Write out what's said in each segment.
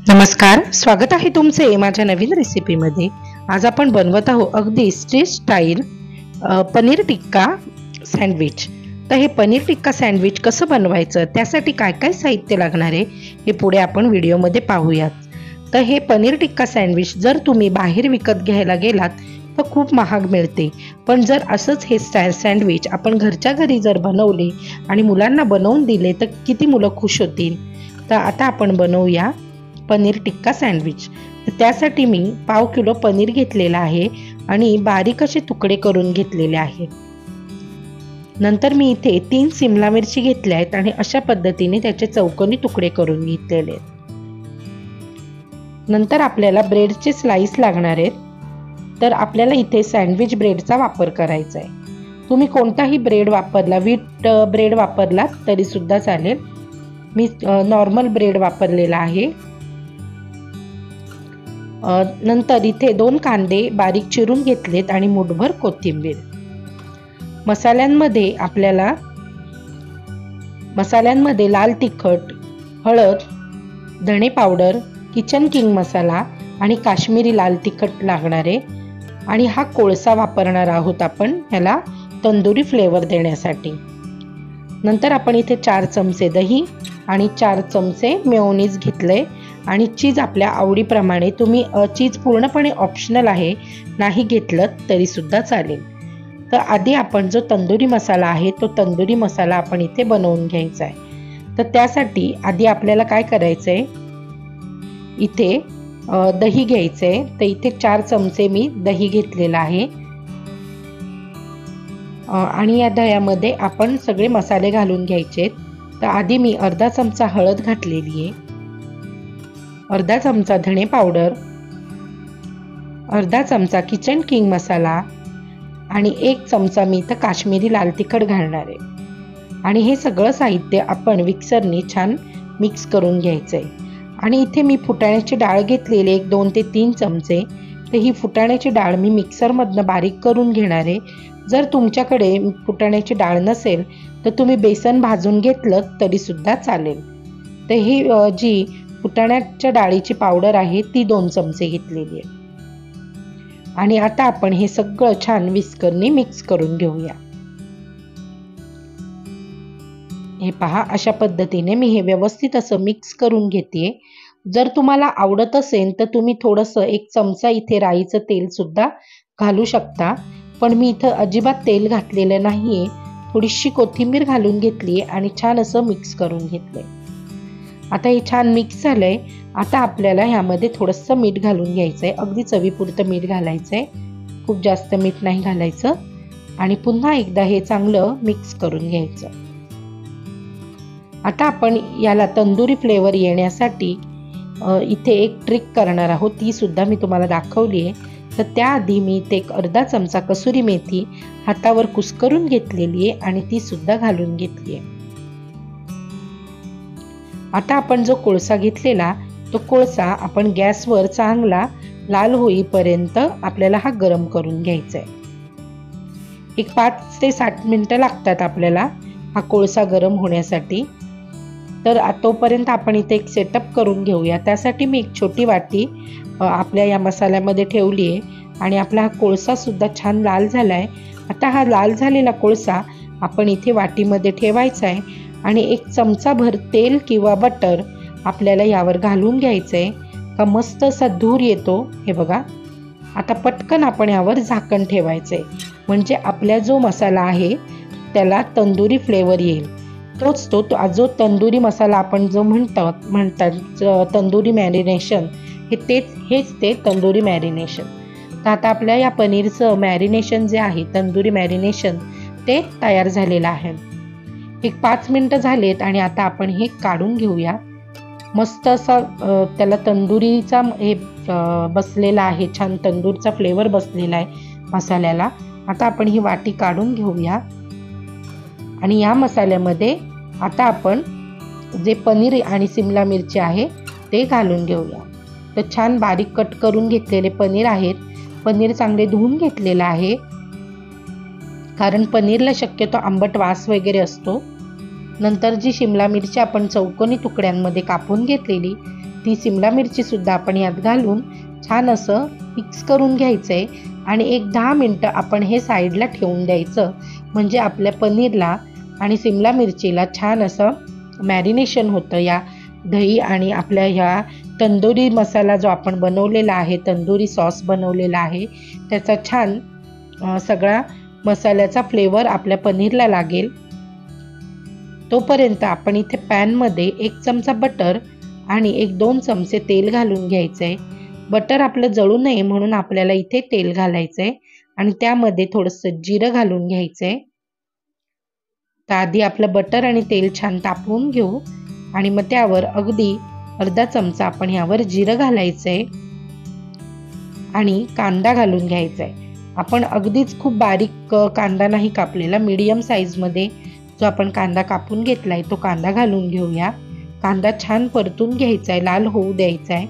नमस्कार, स्वागत आहे तुमचे माझ्या नवीन रेसिपीमध्ये। आज आपण बनवत आहोत अगदी street style paneer tikka sandwich. तर हे पनीर टिक्का सँडविच कसं बनवायचं, त्यासाठी काय काय साहित्य लागणार आहे हे पुढे आपण व्हिडिओमध्ये पाहूयात। तर हे पनीर टिक्का सँडविच जर तुम्ही बाहेर विकत घ्यायला गेलात तर खूप महाग मिळते, पण जर असंच हे सँडविच आपण घरच्या घरी जर बनवले आणि मुलांना बनवून दिले तर किती मुलं खुश होतील। तर आता आपण बनवूया पनीर टिक्का सँडविच। तर त्यासाठी मी पाव किलो पनीर घेतलेला आहे आणि बारीक असे तुकडे करून घेतलेले आहे। नंतर मी इथे 3 शिमला मिरची घेतल्या आहेत आणि अशा पद्धतीने त्याचे चौकोनी तुकडे करून घेतलेले आहेत। नंतर आपल्याला ब्रेडचे स्लाइस लागणार आहेत। तर आपल्याला इथे सँडविच ब्रेडचा वापर करायचा आहे। तुम्ही कोणताही ब्रेड वापरला, व्हीट ब्रेड वापरला तरी सुद्धा चालेल। मी नॉर्मल ब्रेड वापरलेला आहे। नंतर इथे 2 कांदे बारीक चिरून घेतलेत आणि मुठभर कोथिंबीर। मसाल्यांमध्ये लाल तिखट, हळद, धणे पावडर, किचन किंग मसाला आणि काश्मीरी लाल तिखट लागणार आहे। आणि हा कोळसा वापरणार आहोत आपण ह्याला तंदुरी फ्लेवर देण्यासाठी। नंतर आपण इथे 4 चमचे दही आणि 4 चमचे मेयोनीज घेतले आणि चीज आपल्या आवडीप्रमाणे। तुम्ही चीज पूर्णपणे ऑप्शनल आहे, नाही घेतलं तरी सुद्धा चालेल। तर आधी आपण जो तंदुरी मसाला आहे तो तंदुरी मसाला आपण इथे बनवून घ्यायचा आहे। तर त्यासाठी आधी आपल्याला काय करायचं आहे, इथे दही घ्यायचं आहे। तर इथे 4 चमचे मी दही घेतलेला आहे आणि या दह्यामध्ये आपण सगळे मसाले घालून घ्यायचे। तर आधी मी अर्धा चमचा हळद घातलेली आहे, अर्धा चमचा धणे पावडर, अर्धा चमचा किचन किंग मसाला आणि 1 चमचा मी इथं काश्मीरी लाल तिखट घालणार आहे। आणि हे सगळं साहित्य आपण मिक्सरने छान मिक्स करून घ्यायचं आहे। आणि इथे मी फुटाण्याची डाळ घेतलेली 1, 2 ते 3 चमचे। तर ही फुटाण्याची डाळ मी मिक्सरमधनं बारीक करून घेणार आहे। जर तुमच्याकडे फुटाण्याची डाळ नसेल तर तुम्ही बेसन भाजून घेतलं तरी सुद्धा चालेल। तर ही जी फुटाण्याच्या डाळीची पावडर आहे ती 2 चमचे घेतलेली आहे। आणि आता आपण हे सगळं छान विस्करने मिक्स करून घेऊया। हे पहा, अशा पद्धतीने मी हे व्यवस्थित असं मिक्स करून घेते। जर तुम्हाला आवडत असेल तर तुम्ही थोडंसं 1 चमचा इथे राईचं तेल सुद्धा घालू शकता, पण मी इथं अजिबात तेल घातलेलं नाहीये। थोडीशी कोथिंबीर घालून घेतली आणि छान असं मिक्स करून घेतलंय। आता हे छान मिक्स झालंय। आता आपल्याला ह्यामध्ये थोडंसं मीठ घालून घ्यायचंय, अगदी चवीपुरतं मीठ घालायचंय, खूप जास्त मीठ नाही घालायचं। आणि पुन्हा एकदा हे चांगलं मिक्स करून घ्यायचं। आता आपण याला तंदुरी फ्लेवर येण्यासाठी इथे एक ट्रिक करणार आहोत, ती सुद्धा मी तुम्हाला दाखवली आहे। तर त्याआधी मी इथे 1 अर्धा चमचा कसुरी मेथी हातावर कुस्करून घेतलेली आहे आणि ती सुद्धा घालून घेतली आहे। आता आपण जो कोळसा घेतलेला तो कोळसा आपण गॅसवर चांगला लाल होईपर्यंत आपल्याला हा गरम करून घ्यायचा आहे। 5 ते 7 मिनिटं लागतात आपल्याला हा कोळसा गरम होण्यासाठी। तर तोपर्यंत आपण इथे एक सेटअप करून घेऊया। त्यासाठी मी एक छोटी वाटी आपल्या या मसाल्यामध्ये ठेवली आहे आणि आपला हा कोळसा सुद्धा छान लाल झालाय। आता हा लाल झालेला कोळसा आपण इथे वाटीमध्ये ठेवायचा आहे आणि 1 चमचा भर तेल किंवा बटर आपल्याला यावर घालून घ्यायचंय का मस्त असा धूर येतो। हे बघा, आता पटकन आपण यावर झाकण ठेवायचंय, म्हणजे आपला जो मसाला आहे त्याला तंदुरी फ्लेवर येईल। जो तंदुरी मसाला आपण जो म्हणतात तंदुरी मॅरिनेशन, हेच ते तंदुरी मॅरिनेशन। तर आता आपल्या या पनीरचं मॅरिनेशन जे आहे, तंदुरी मॅरिनेशन, ते तयार झालेलं आहे। 5 मिनिटं झालेत आणि आता आपण हे काढून घेऊया। मस्त असा त्याला तंदुरीचा हे बसलेला आहे, छान तंदूरचा फ्लेवर बसलेला आहे मसाल्याला। आता आपण ही वाटी काढून घेऊया आणि या मसाल्यामध्ये आता आपण जे पनीर आणि शिमला मिरची आहे ते घालून घेऊया। तर छान बारीक कट करून घेतलेले पनीर आहेत। पनीर चांगले धुवून घेतलेलं आहे, कारण पनीरला शक्यतो आंबट वास वगैरे असतो। नंतर जी शिमला मिरची आपण चौकोनी तुकड्यांमध्ये कापून घेतलेली ती सिमला मिरची सुद्धा आपण यात घालून छान असं मिक्स करून घ्यायचंय आणि एक 10 मिनिटं आपण हे साईडला ठेवून द्यायचं. म्हणजे आपल्या पनीरला आणि सिमला मिरचीला छान असं मॅरिनेशन होतं या दही आणि आपल्या ह्या तंदुरी मसाला जो आपण बनवलेला आहे, तंदुरी सॉस बनवलेला आहे, त्याचा छान सगळा मसाल्याचा फ्लेवर आपल्या पनीरला लागेल. तोपर्यंत आपण इथे पॅनमध्ये 1 चमचा बटर आणि 1-2 चमचे तेल घालून घ्यायचंय. बटर आपलं जळू नये म्हणून आपल्याला इथे तेल घालायचंय आणि त्यामध्ये थोडंसं जिरं घालून घ्यायचंय. तर आधी आपलं बटर आणि तेल छान तापवून घेऊ आणि मग त्यावर अगदी अर्धा चमचा आपण यावर जिरं घालायचंय आणि कांदा घालून घ्यायचाय. आपण अगदीच खूप बारीक कांदा नाही कापलेला, मीडियम साईजमध्ये जो आपण कांदा कापून घेतलाय तो कांदा घालून घेऊया. कांदा छान परतून घ्यायचाय, लाल होऊ द्यायचाय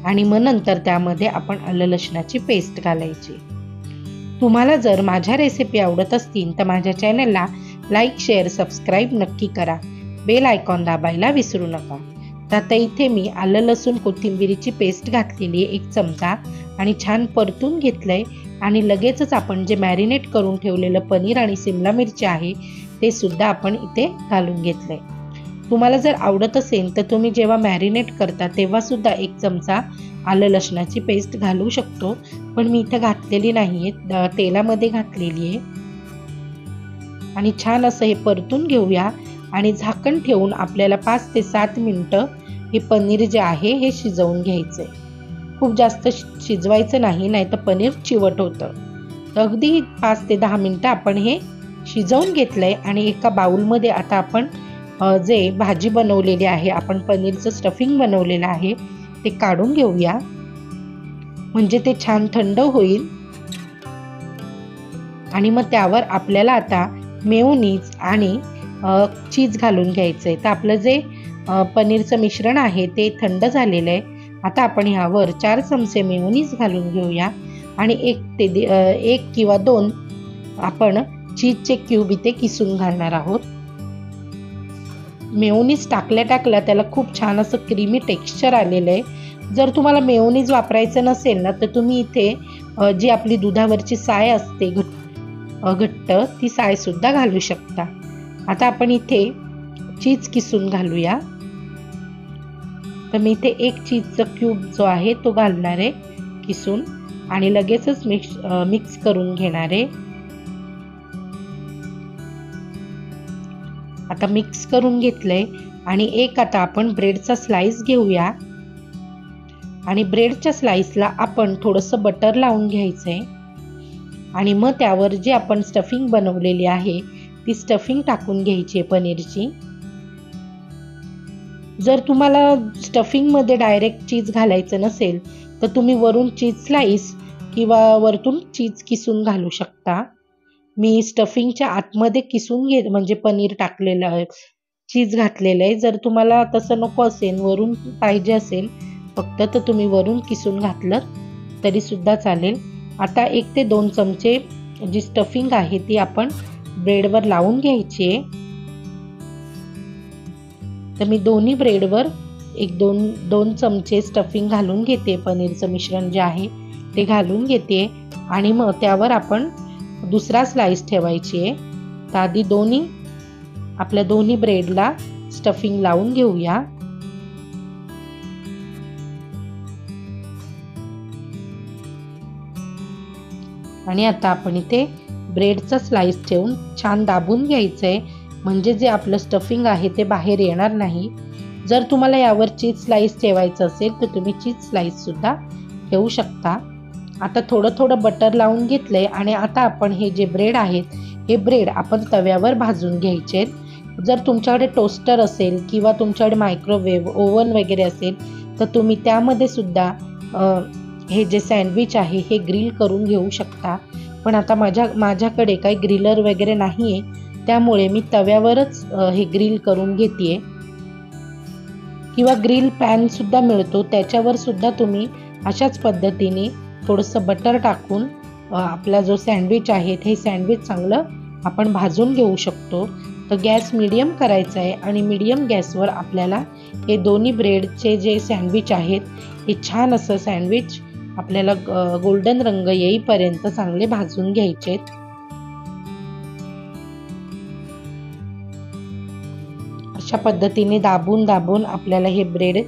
आणि मग नंतर त्यामध्ये आपण आलं लसणाची पेस्ट घालायची. तुम्हाला जर माझ्या रेसिपी आवडत असतील तर माझ्या चॅनलला लाईक, शेअर, सबस्क्राईब नक्की करा. बेल आयकॉन दाबायला विसरू नका. तर आता इथे मी आलं लसूण कोथिंबीरीची पेस्ट घातलेली आहे 1 चमचा आणि छान परतून घेतलंय आणि लगेचच आपण जे मॅरिनेट करून ठेवलेलं पनीर आणि सिमला मिरची आहे ते सुद्धा आपण इथे घालून घेतलंय. तुम्हाला जर आवडत असेल तर तुम्ही जेव्हा मॅरिनेट करता तेव्हा सुद्धा 1 चमचा आलं लसणाची पेस्ट घालू शकतो, पण मी इथे घातलेली नाहीये, तेलामध्ये घातलेली आहे. आणि छान असं हे परतून घेऊया आणि झाकण ठेवून आपल्याला 5 ते 7 मिनिटं हे पनीर जे आहे हे शिजवून घ्यायचंय. खूप जास्त शिजवायचं नाही, नाही तर पनीर चिवट होतं. तर अगदी 5 ते 10 मिनिटं आपण हे शिजवून घेतलंय आणि एका बाउलमध्ये आता आपण जे भाजी बनवलेली आहे, आपण पनीरचं स्टफिंग बनवलेलं आहे ते काढून घेऊया म्हणजे ते छान थंड होईल. आणि मग त्यावर आपल्याला आता मेयोनीज आणि चीज घालून घ्यायचंय. तर आपलं जे पनीरचं मिश्रण आहे ते थंड झालेलं आहे. आता आपण ह्यावर 4 चमचे मेयोनीज घालून घेऊया आणि 1 किंवा 2 आपण चीजचे क्यूब इथे किसून घालणार आहोत. मेयोनीज टाकल्या त्याला खूप छान असं क्रीमी टेक्स्चर आलेलं आहे. जर तुम्हाला मेयोनीज वापरायचं नसेल ना तर तुम्ही इथे जी आपली दुधावरची साय असते घट्ट ती साय सुद्धा घालू शकता. आता आपण इथे चीज किसून घालूया. तर मी इथे 1 चीजचा क्यूब जो आहे तो घालणार आहे किसून आणि लगेचच मिक्स करून घेणार आहे. आता मिक्स करून घेतलंय आणि आता आपण ब्रेडचा स्लाइस घेऊया आणि ब्रेडच्या स्लाइसला आपण थोडंसं बटर लावून घ्यायचंय आणि मग त्यावर जे आपण स्टफिंग बनवलेली आहे ती स्टफिंग टाकून घ्यायची आहे पनीरची. जर तुम्हाला स्टफिंगमध्ये डायरेक्ट चीज घालायचं नसेल तर तुम्ही वरून चीज स्लाइस किंवा वरतून चीज किसून घालू शकता. मी स्टफिंगच्या आतमध्ये किसून म्हणजे पनीर टाकलेलं आहे, चीज घातलेलं आहे. जर तुम्हाला तसं नको असेल, वरून पाहिजे असेल फक्त, तर तुम्ही वरून किसून घातलं तरी सुद्धा चालेल. आता 1 ते 2 चमचे जी स्टफिंग आहे ती आपण ब्रेडवर लावून घ्यायची आहे. तर मी दोन्ही ब्रेडवर 1-2 चमचे स्टफिंग घालून घेते. पनीरचं मिश्रण जे आहे ते घालून घेते आणि मग त्यावर आपण दुसरा स्लाइस ठेवायची आहे. तर आधी आपल्या दोन्ही ब्रेडला स्टफिंग लावून घेऊया. आणि आता आपण इथे ब्रेडचा स्लाइस ठेवून छान दाबून घ्यायचंय म्हणजे जे आपलं स्टफिंग आहे ते बाहेर येणार नाही. जर तुम्हाला यावर चीज स्लाइस ठेवायचं असेल तर तुम्ही चीज स्लाइस सुद्धा ठेवू शकता. आता थोडं बटर लावून घेतलंय आणि आता आपण हे जे ब्रेड आहेत हे ब्रेड आपण तव्यावर भाजून घ्यायचे. जर तुमच्याकडे टोस्टर असेल किंवा तुमच्याकडे मायक्रोवेव्ह ओव्हन वगैरे असेल तर तुम्ही त्यामध्ये सुद्धा हे जे सँडविच आहे हे ग्रिल करून घेऊ शकता. पण आता माझ्याकडे काही ग्रिलर वगैरे नाही आहे, त्यामुळे मी तव्यावरच हे ग्रिल करून घेते. किंवा ग्रिल पॅन सुद्धा मिळतो, त्याच्यावर सुद्धा तुम्ही अशाच पद्धतीने थोडंसं बटर टाकून आपला जो सँडविच आहे हे सँडविच चांगलं आपण भाजून घेऊ शकतो. तर गॅस मीडियम करायचा आहे आणि मीडियम गॅसवर आपल्याला हे दोन्ही ब्रेडचे जे सँडविच आहेत हे छान असं सँडविच आपल्याला गोल्डन रंग येईपर्यंत चांगले भाजून घ्यायचे. अशा पद्धतीने दाबून दाबून आपल्याला हे ब्रेड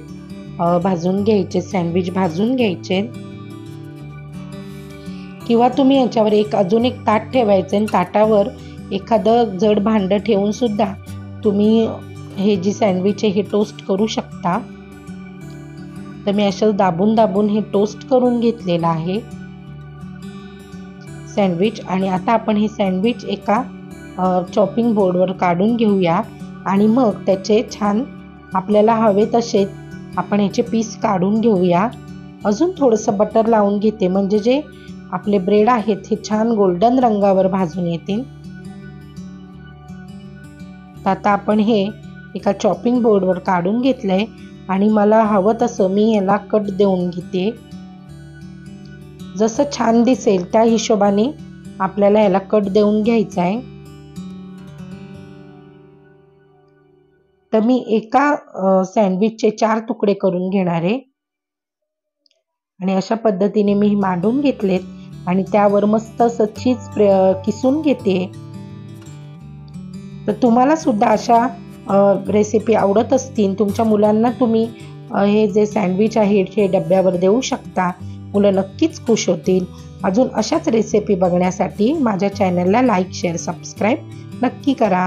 भाजून घ्यायचे, सँडविच भाजून घ्यायचे. किंवा तुम्ही याच्यावर अजून एक ताट ठेवायचं आणि ताटावर एखादं जड भांडं ठेवून सुद्धा तुम्ही हे जी सँडविच आहे हे टोस्ट करू शकता. तर मी असं दाबून दाबून हे टोस्ट करून घेतलेलं आहे सँडविच. आणि आता आपण हे सँडविच एका चॉपिंग बोर्डवर काढून घेऊया आणि मग त्याचे छान आपल्याला हवे तसे आपण याचे पीस काढून घेऊया. अजून थोडंसं बटर लावून घेते म्हणजे जे आपले ब्रेड आहेत हे छान गोल्डन रंगावर भाजून येतील. आता आपण हे एका चॉपिंग बोर्डवर काढून घेतलंय आणि मला हवं तसं मी याला कट देऊन घेते. जसं छान दिसेल त्या हिशोबाने आपल्याला याला कट देऊन घ्यायचा आहे. तर मी एका सँडविचचे 4 तुकडे करून घेणार आहे आणि अशा पद्धतीने मी मांडून घेतलेत आणि त्यावर मस्त असं चीज किसून घेते. तर तुम्हाला सुद्धा अशा रेसिपी आवडत असतील, तुमच्या मुलांना तुम्ही हे जे सँडविच आहे हे डब्यावर देऊ शकता. मुलं नक्कीच खुश होतील. अजून अशाच रेसिपी बघण्यासाठी माझ्या चॅनलला लाईक, शेअर, सबस्क्राईब नक्की करा.